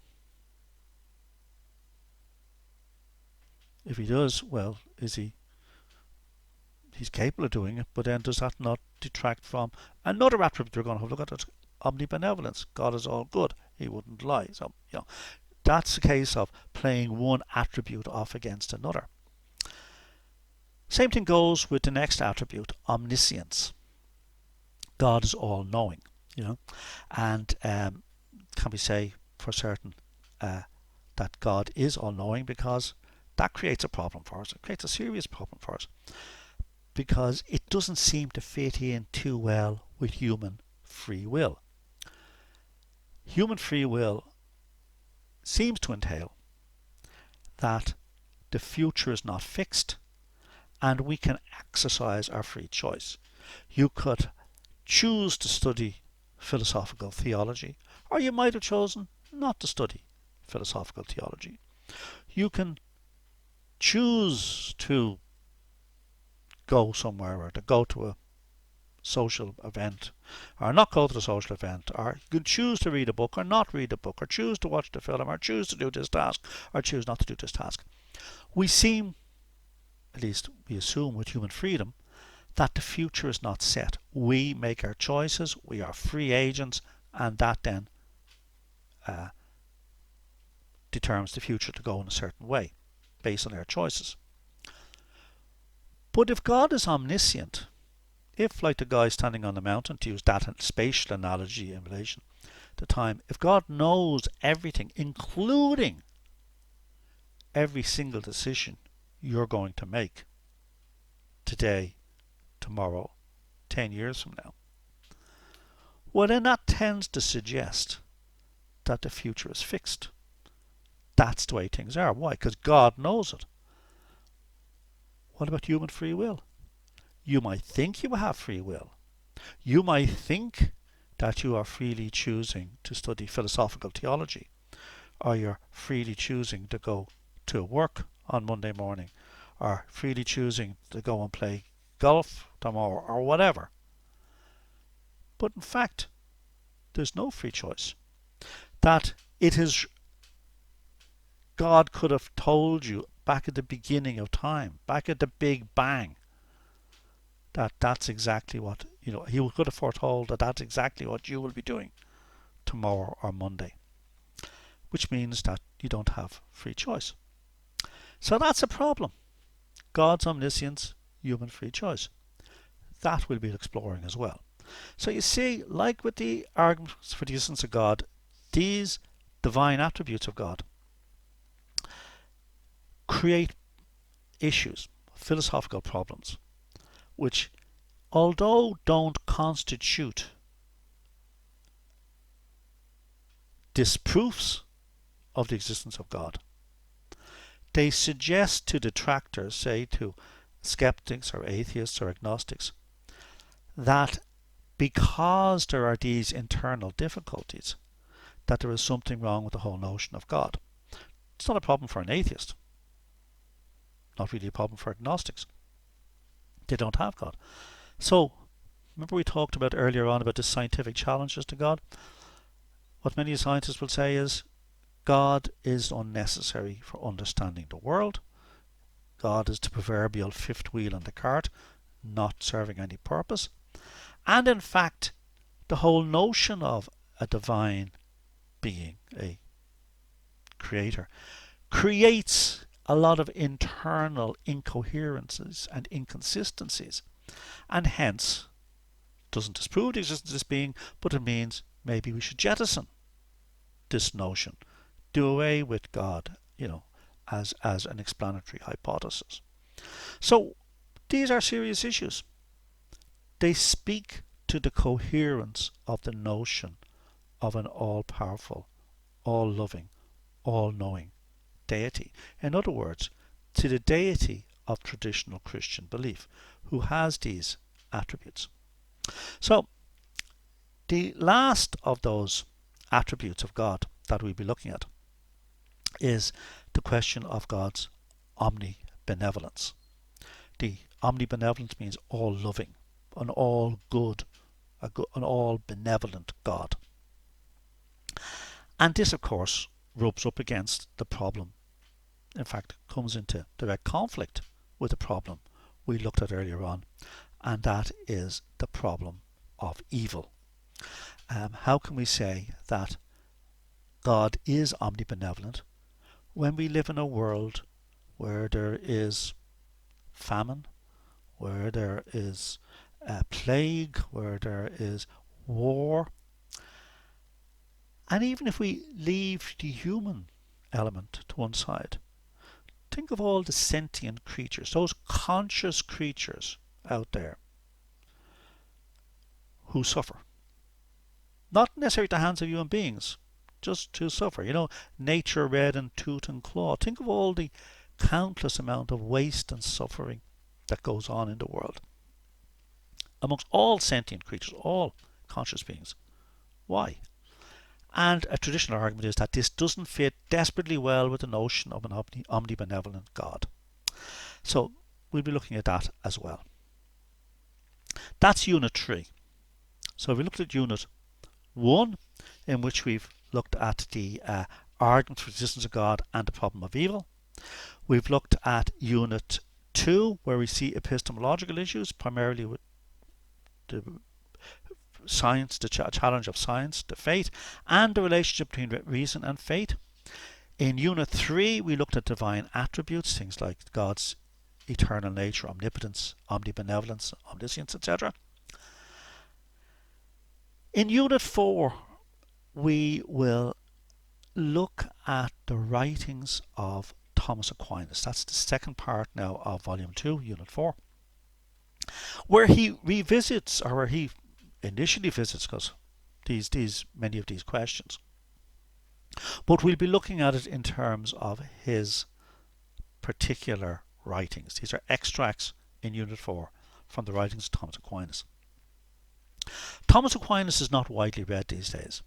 If he does, well, he's capable of doing it, but then does that not detract from another attribute we're going to have a look at? It's omnibenevolence. God is all good. He wouldn't lie. So, that's a case of playing one attribute off against another. Same thing goes with the next attribute, omniscience. God is all-knowing, and can we say for certain that God is all-knowing, because that creates a problem for us. It creates a serious problem for us, because it doesn't seem to fit in too well with human free will. human free will seems to entail that the future is not fixed and we can exercise our free choice. You could choose to study philosophical theology, or you might have chosen not to study philosophical theology. You can choose to go somewhere or to go to a social event or not go to the social event, or you can choose to read a book or not read a book, or choose to watch the film or choose to do this task or choose not to do this task. We seem, at least we assume with human freedom, that the future is not set. We make our choices, we are free agents, and that then determines the future to go in a certain way based on our choices. But if God is omniscient, if, like the guy standing on the mountain, to use that spatial analogy in relation to time, if God knows everything, including every single decision you're going to make today, tomorrow, 10 years from now, well, then that tends to suggest that the future is fixed. That's the way things are. Why? Because God knows it. What about human free will? You might think you have free will. You might think that you are freely choosing to study philosophical theology, or you're freely choosing to go to work on Monday morning, or freely choosing to go and play golf tomorrow, or whatever. But in fact, there's no free choice. That it is God could have told you back at the beginning of time, back at the Big Bang, that that's exactly what, he could have foretold that that's exactly what you will be doing tomorrow or Monday, which means that you don't have free choice. So that's a problem. God's omniscience, human free choice. That we'll be exploring as well. So you see, like with the arguments for the existence of God, these divine attributes of God create issues, philosophical problems, which, although don't constitute disproofs of the existence of God, they suggest to detractors, say to skeptics or atheists or agnostics, that because there are these internal difficulties, that there is something wrong with the whole notion of God. It's not a problem for an atheist. Not really a problem for agnostics. They don't have God. So, remember we talked about earlier on about the scientific challenges to God? What many scientists will say is God is unnecessary for understanding the world. God is the proverbial fifth wheel on the cart, not serving any purpose. And in fact, the whole notion of a divine being, a creator, creates a lot of internal incoherences and inconsistencies, and hence doesn't disprove the existence of this being, but it means maybe we should jettison this notion, do away with God, as an explanatory hypothesis. So these are serious issues. They speak to the coherence of the notion of an all-powerful, all-loving, all-knowing deity. In other words, to the deity of traditional Christian belief, who has these attributes. So, the last of those attributes of God that we'll be looking at is the question of God's omnibenevolence. The omnibenevolence means all-loving, an all-good, an all-benevolent God. And this, of course, rubs up against the problem. In fact, comes into direct conflict with the problem we looked at earlier on, and that is the problem of evil. How can we say that God is omnibenevolent when we live in a world where there is famine, where there is plague, where there is war? And even if we leave the human element to one side, think of all the sentient creatures, those conscious creatures out there who suffer. not necessarily at the hands of human beings, just to suffer. Nature red in tooth and claw. Think of all the countless amount of waste and suffering that goes on in the world amongst all sentient creatures, all conscious beings. Why? And a traditional argument is that this doesn't fit desperately well with the notion of an omnibenevolent God. So we'll be looking at that as well. That's Unit 3. So we looked at Unit 1, in which we've looked at the argument for the existence of God and the problem of evil. We've looked at Unit 2, where we see epistemological issues, primarily with the science, the challenge of science, the faith, and the relationship between reason and faith. In Unit 3, we looked at divine attributes, things like God's eternal nature, omnipotence, omnibenevolence, omniscience, etc. In Unit 4, we will look at the writings of Thomas Aquinas. That's the second part now of Volume 2, Unit 4, where he revisits, or where he initially visits, because many of these questions. But we'll be looking at it in terms of his particular writings. These are extracts in Unit 4 from the writings of Thomas Aquinas. Thomas Aquinas is not widely read these days.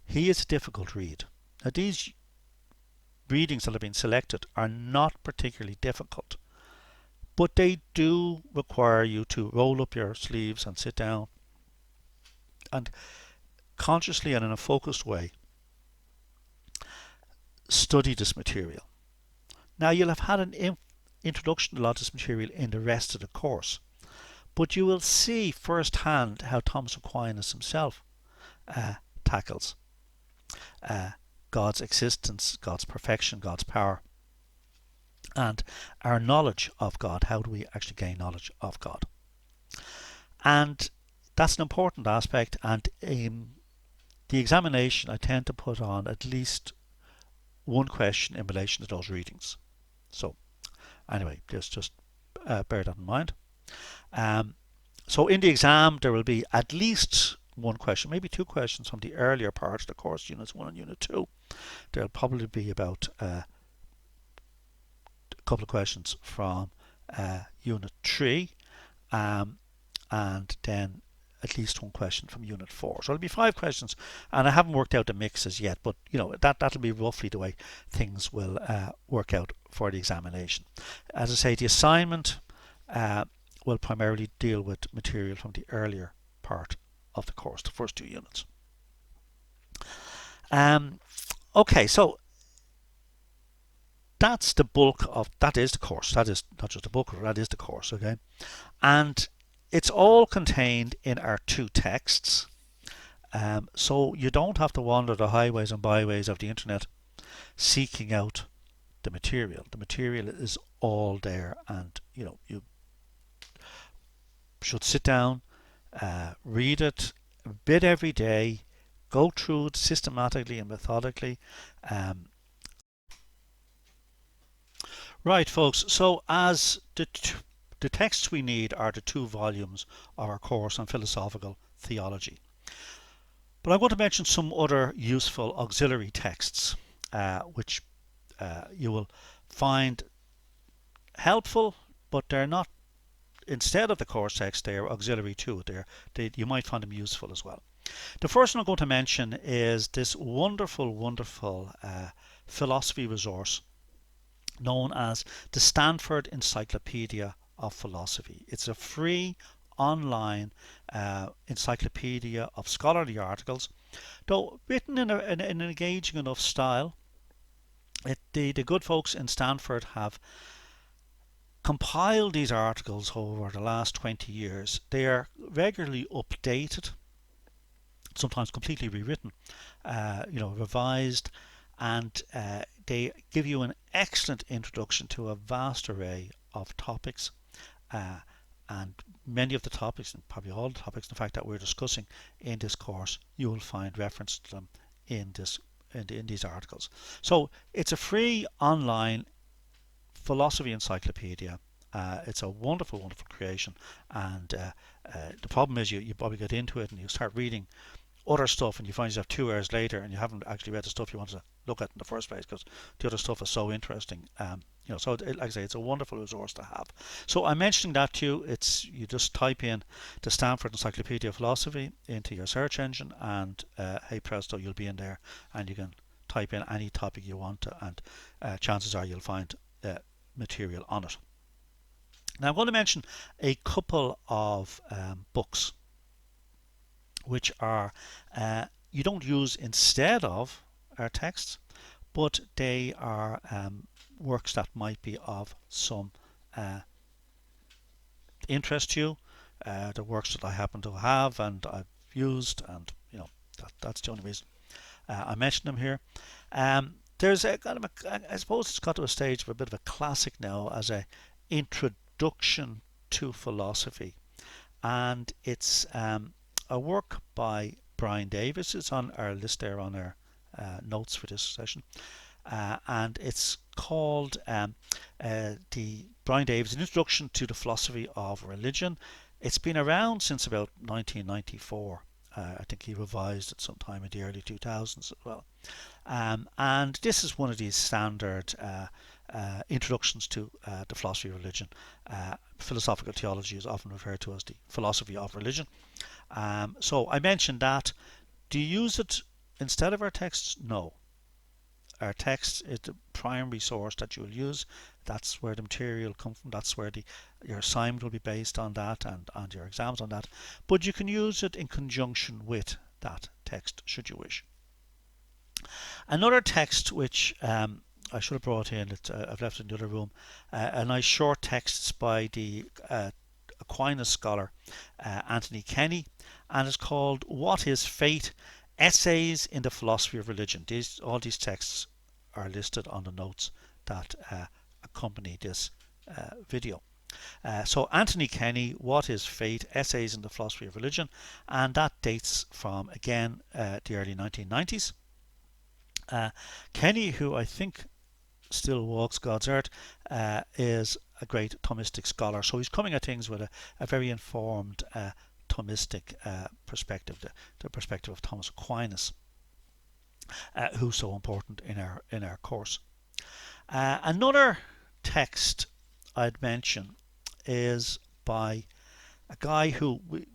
He is a difficult read. Now, these readings that have been selected are not particularly difficult, but they do require you to roll up your sleeves and sit down and consciously and in a focused way study this material. Now, you'll have had an introduction to a lot of this material in the rest of the course, but you will see firsthand how Thomas Aquinas himself tackles God's existence, God's perfection, God's power, and our knowledge of God. How do we actually gain knowledge of God? And that's an important aspect, and the examination I tend to put on at least one question in relation to those readings. So anyway, just bear that in mind. So in the exam there will be at least one question, maybe two questions from the earlier part of the course, Units 1 and Unit 2. There'll probably be about a couple of questions from Unit 3, and then at least one question from Unit 4. So it'll be 5 questions, and I haven't worked out the mixes yet, but that'll be roughly the way things will work out for the examination. As I say, the assignment will primarily deal with material from the earlier part of the course, the first 2 units. Okay, so that's the bulk of, that is the course. That is not just the bulk of it, that is the course, okay? And it's all contained in our 2 texts. So you don't have to wander the highways and byways of the internet seeking out the material. The material is all there, and you should sit down, read it a bit every day, go through it systematically and methodically. Right, folks, so as the texts we need are the 2 volumes of our course on philosophical theology. But I'm going to mention some other useful auxiliary texts which you will find helpful, but they're not, instead of the course text, they are auxiliary to it. You might find them useful as well. The first one I'm going to mention is this wonderful philosophy resource known as the Stanford Encyclopedia of Philosophy. It's a free online encyclopedia of scholarly articles, though written in an engaging enough style. The good folks in Stanford have compiled these articles over the last 20 years. They are regularly updated, sometimes completely rewritten, revised, and they give you an excellent introduction to a vast array of topics, and many of the topics, and probably all the topics in fact that we're discussing in this course, you will find reference to them in these articles. So it's a free online philosophy encyclopedia. It's a wonderful creation, and the problem is you probably get into it and you start reading other stuff and you find yourself 2 hours later and you haven't actually read the stuff you wanted to look at in the first place because the other stuff is so interesting. So like I say, it's a wonderful resource to have. So I'm mentioning that to you. You just type in the Stanford Encyclopedia of Philosophy into your search engine, and hey presto, you'll be in there, and you can type in any topic you want to, and chances are you'll find material on it. Now I'm going to mention a couple of books which are you don't use instead of our texts, but they are works that might be of some interest to you. The works that I happen to have and I've used, and that's the only reason I mention them here. There's a kind of I suppose it's got to a stage of a bit of a classic now as a introduction to philosophy, and it's a work by Brian Davis. It's on our list there on our notes for this session, and it's called the Brian Davis, An Introduction to the Philosophy of Religion. It's been around since about 1994. I think he revised it sometime in the early 2000s as well. And this is one of these standard introductions to the philosophy of religion. Philosophical theology is often referred to as the philosophy of religion. So I mentioned that. Do you use it instead of our texts? No. Our text is the primary source that you will use. That's where the material comes from. That's where your assignment will be based on that, and your exams on that. But you can use it in conjunction with that text, should you wish. Another text which I should have brought in, I've left it in the other room, a nice short text by the Aquinas scholar Anthony Kenny, and it's called What is Faith? Essays in the Philosophy of Religion. All these texts are listed on the notes that accompany this video. So Anthony Kenny, What is Faith? Essays in the Philosophy of Religion, and that dates from, again, the early 1990s. Kenny, who I think still walks God's earth, is a great Thomistic scholar, so he's coming at things with a very informed Thomistic perspective, the perspective of Thomas Aquinas, who's so important in our course. Another text I'd mention is by a guy who we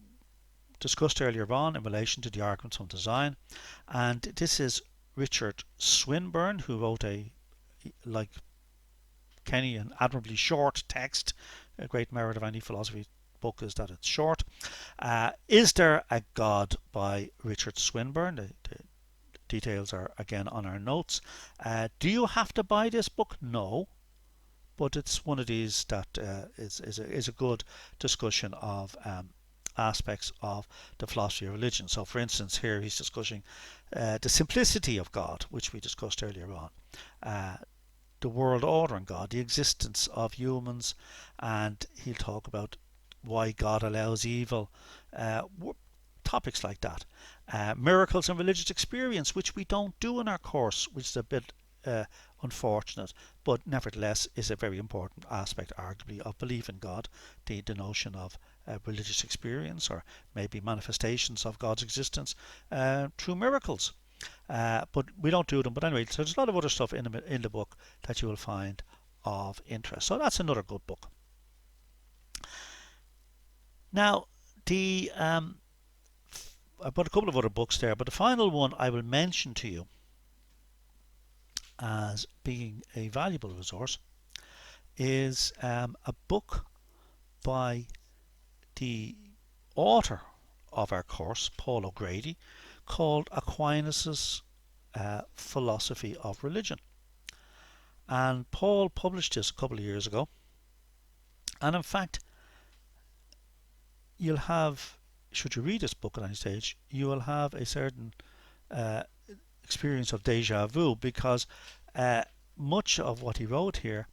discussed earlier on in relation to the arguments on design, and this is Richard Swinburne, who wrote like Kenny, an admirably short text. A great merit of any philosophy book is that it's short. Is There a God by Richard Swinburne? The details are again on our notes. Do you have to buy this book? No, but it's one of these that is a good discussion of aspects of the philosophy of religion. So for instance, here he's discussing the simplicity of God, which we discussed earlier on, the world order in God, the existence of humans, and he'll talk about why God allows evil, topics like that. Miracles and religious experience, which we don't do in our course, which is a bit unfortunate, but nevertheless is a very important aspect, arguably, of belief in God, the notion of religious experience, or maybe manifestations of God's existence through miracles. But we don't do them. But anyway, so there's a lot of other stuff in the book that you will find of interest. So that's another good book. Now, I've got a couple of other books there, but the final one I will mention to you as being a valuable resource is a book by the author of our course, Paul O'Grady, called Aquinas' Philosophy of Religion. And Paul published this a couple of years ago. And in fact, you'll have, should you read this book at any stage, you will have a certain experience of deja vu, because much of what he wrote here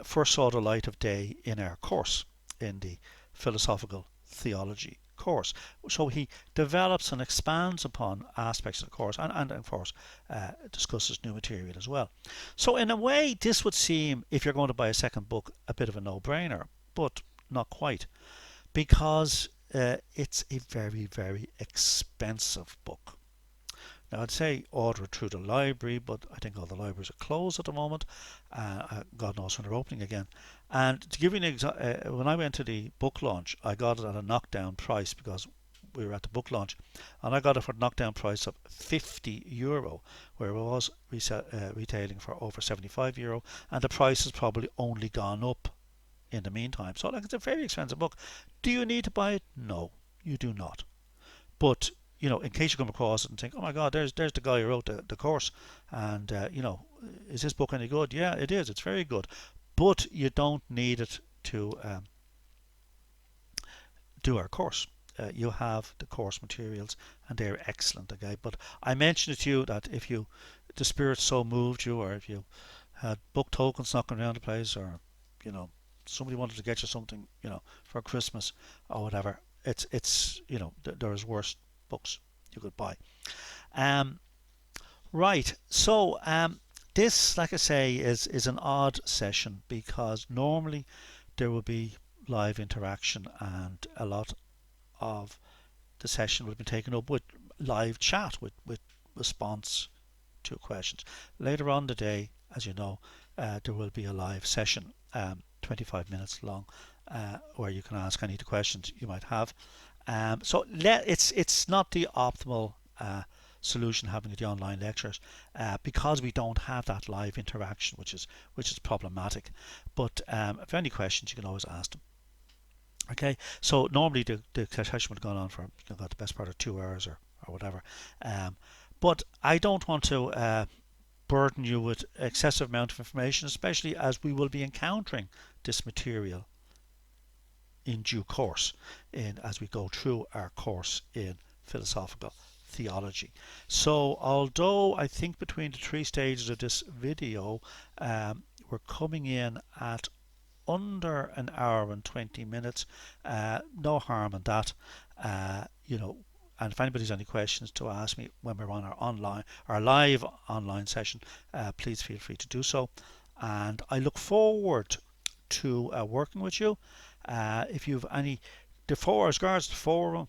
first saw the light of day in our course, in the philosophical theology course. So he develops and expands upon aspects of the course, and of course discusses new material as well. So in a way, this would seem, if you're going to buy a second book, a bit of a no-brainer, but not quite, because it's a very, very expensive book. Now, I'd say order it through the library, but I think all the libraries are closed at the moment. God knows when they're opening again. And to give you an example, when I went to the book launch, I got it at a knockdown price because we were at the book launch, and I got it for a knockdown price of €50, where it was retailing for over €75, and the price has probably only gone up in the meantime. So, like, it's a very expensive book. Do you need to buy it? No, you do not. But in case you come across it and think, oh my God, there's the guy who wrote the course, and is this book any good? Yeah, it is. It's very good, but you don't need it to do our course. You have the course materials, and they're excellent. Okay, but I mentioned it to you that if the spirit so moved you, or if you had book tokens knocking around the place, or somebody wanted to get you something, for Christmas or whatever. It's there's worse books you could buy. Um, right. So this, like I say, is an odd session because normally there will be live interaction, and a lot of the session will be taken up with live chat with response to questions. Later on the day, as you know, there will be a live session, 25 minutes long, where you can ask any of the questions you might have. So it's not the optimal solution having the online lectures because we don't have that live interaction, which is problematic. But if you have any questions, you can always ask them. Okay, so normally the session would have gone on for the best part of 2 hours or whatever. But I don't want to burden you with excessive amount of information, especially as we will be encountering this material in due course as we go through our course in philosophical theology. So although I think between the three stages of this video we're coming in at under an hour and 20 minutes, no harm in that. And if anybody's any questions to ask me when we're on our live online session, please feel free to do so. And I look forward to working with you. If you've any, as regards the forum,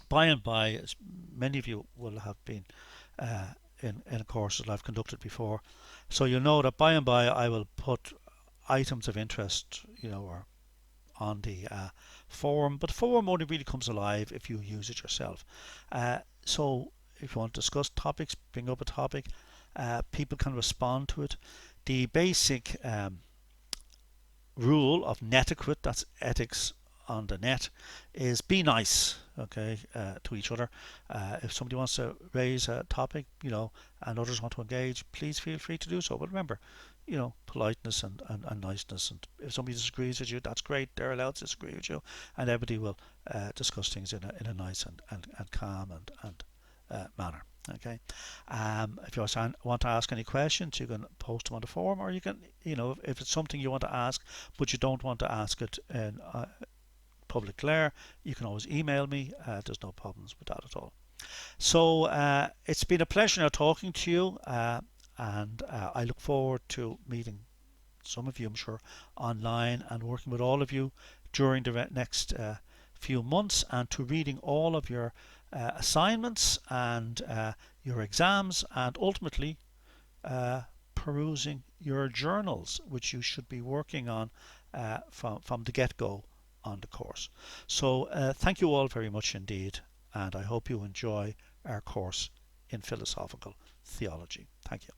by and by, as many of you will have been in courses that I've conducted before, so you'll know that by and by I will put items of interest, or on the forum, but the forum only really comes alive if you use it yourself. So if you want to discuss topics, bring up a topic, people can respond to it. The basic rule of netiquette, that's ethics on the net, is be nice, okay, to each other. If somebody wants to raise a topic, and others want to engage, please feel free to do so. But remember, politeness and niceness. And if somebody disagrees with you, that's great. They're allowed to disagree with you, and everybody will discuss things in a nice and calm and manner. Okay. If you want to ask any questions, you can post them on the forum, or you can, if it's something you want to ask, but you don't want to ask it in public glare, you can always email me. There's no problems with that at all. So it's been a pleasure now talking to you, and I look forward to meeting some of you, I'm sure, online, and working with all of you during the next few months, and to reading all of your assignments and your exams, and ultimately perusing your journals, which you should be working on from the get-go on the course. So thank you all very much indeed, and I hope you enjoy our course in philosophical theology. Thank you.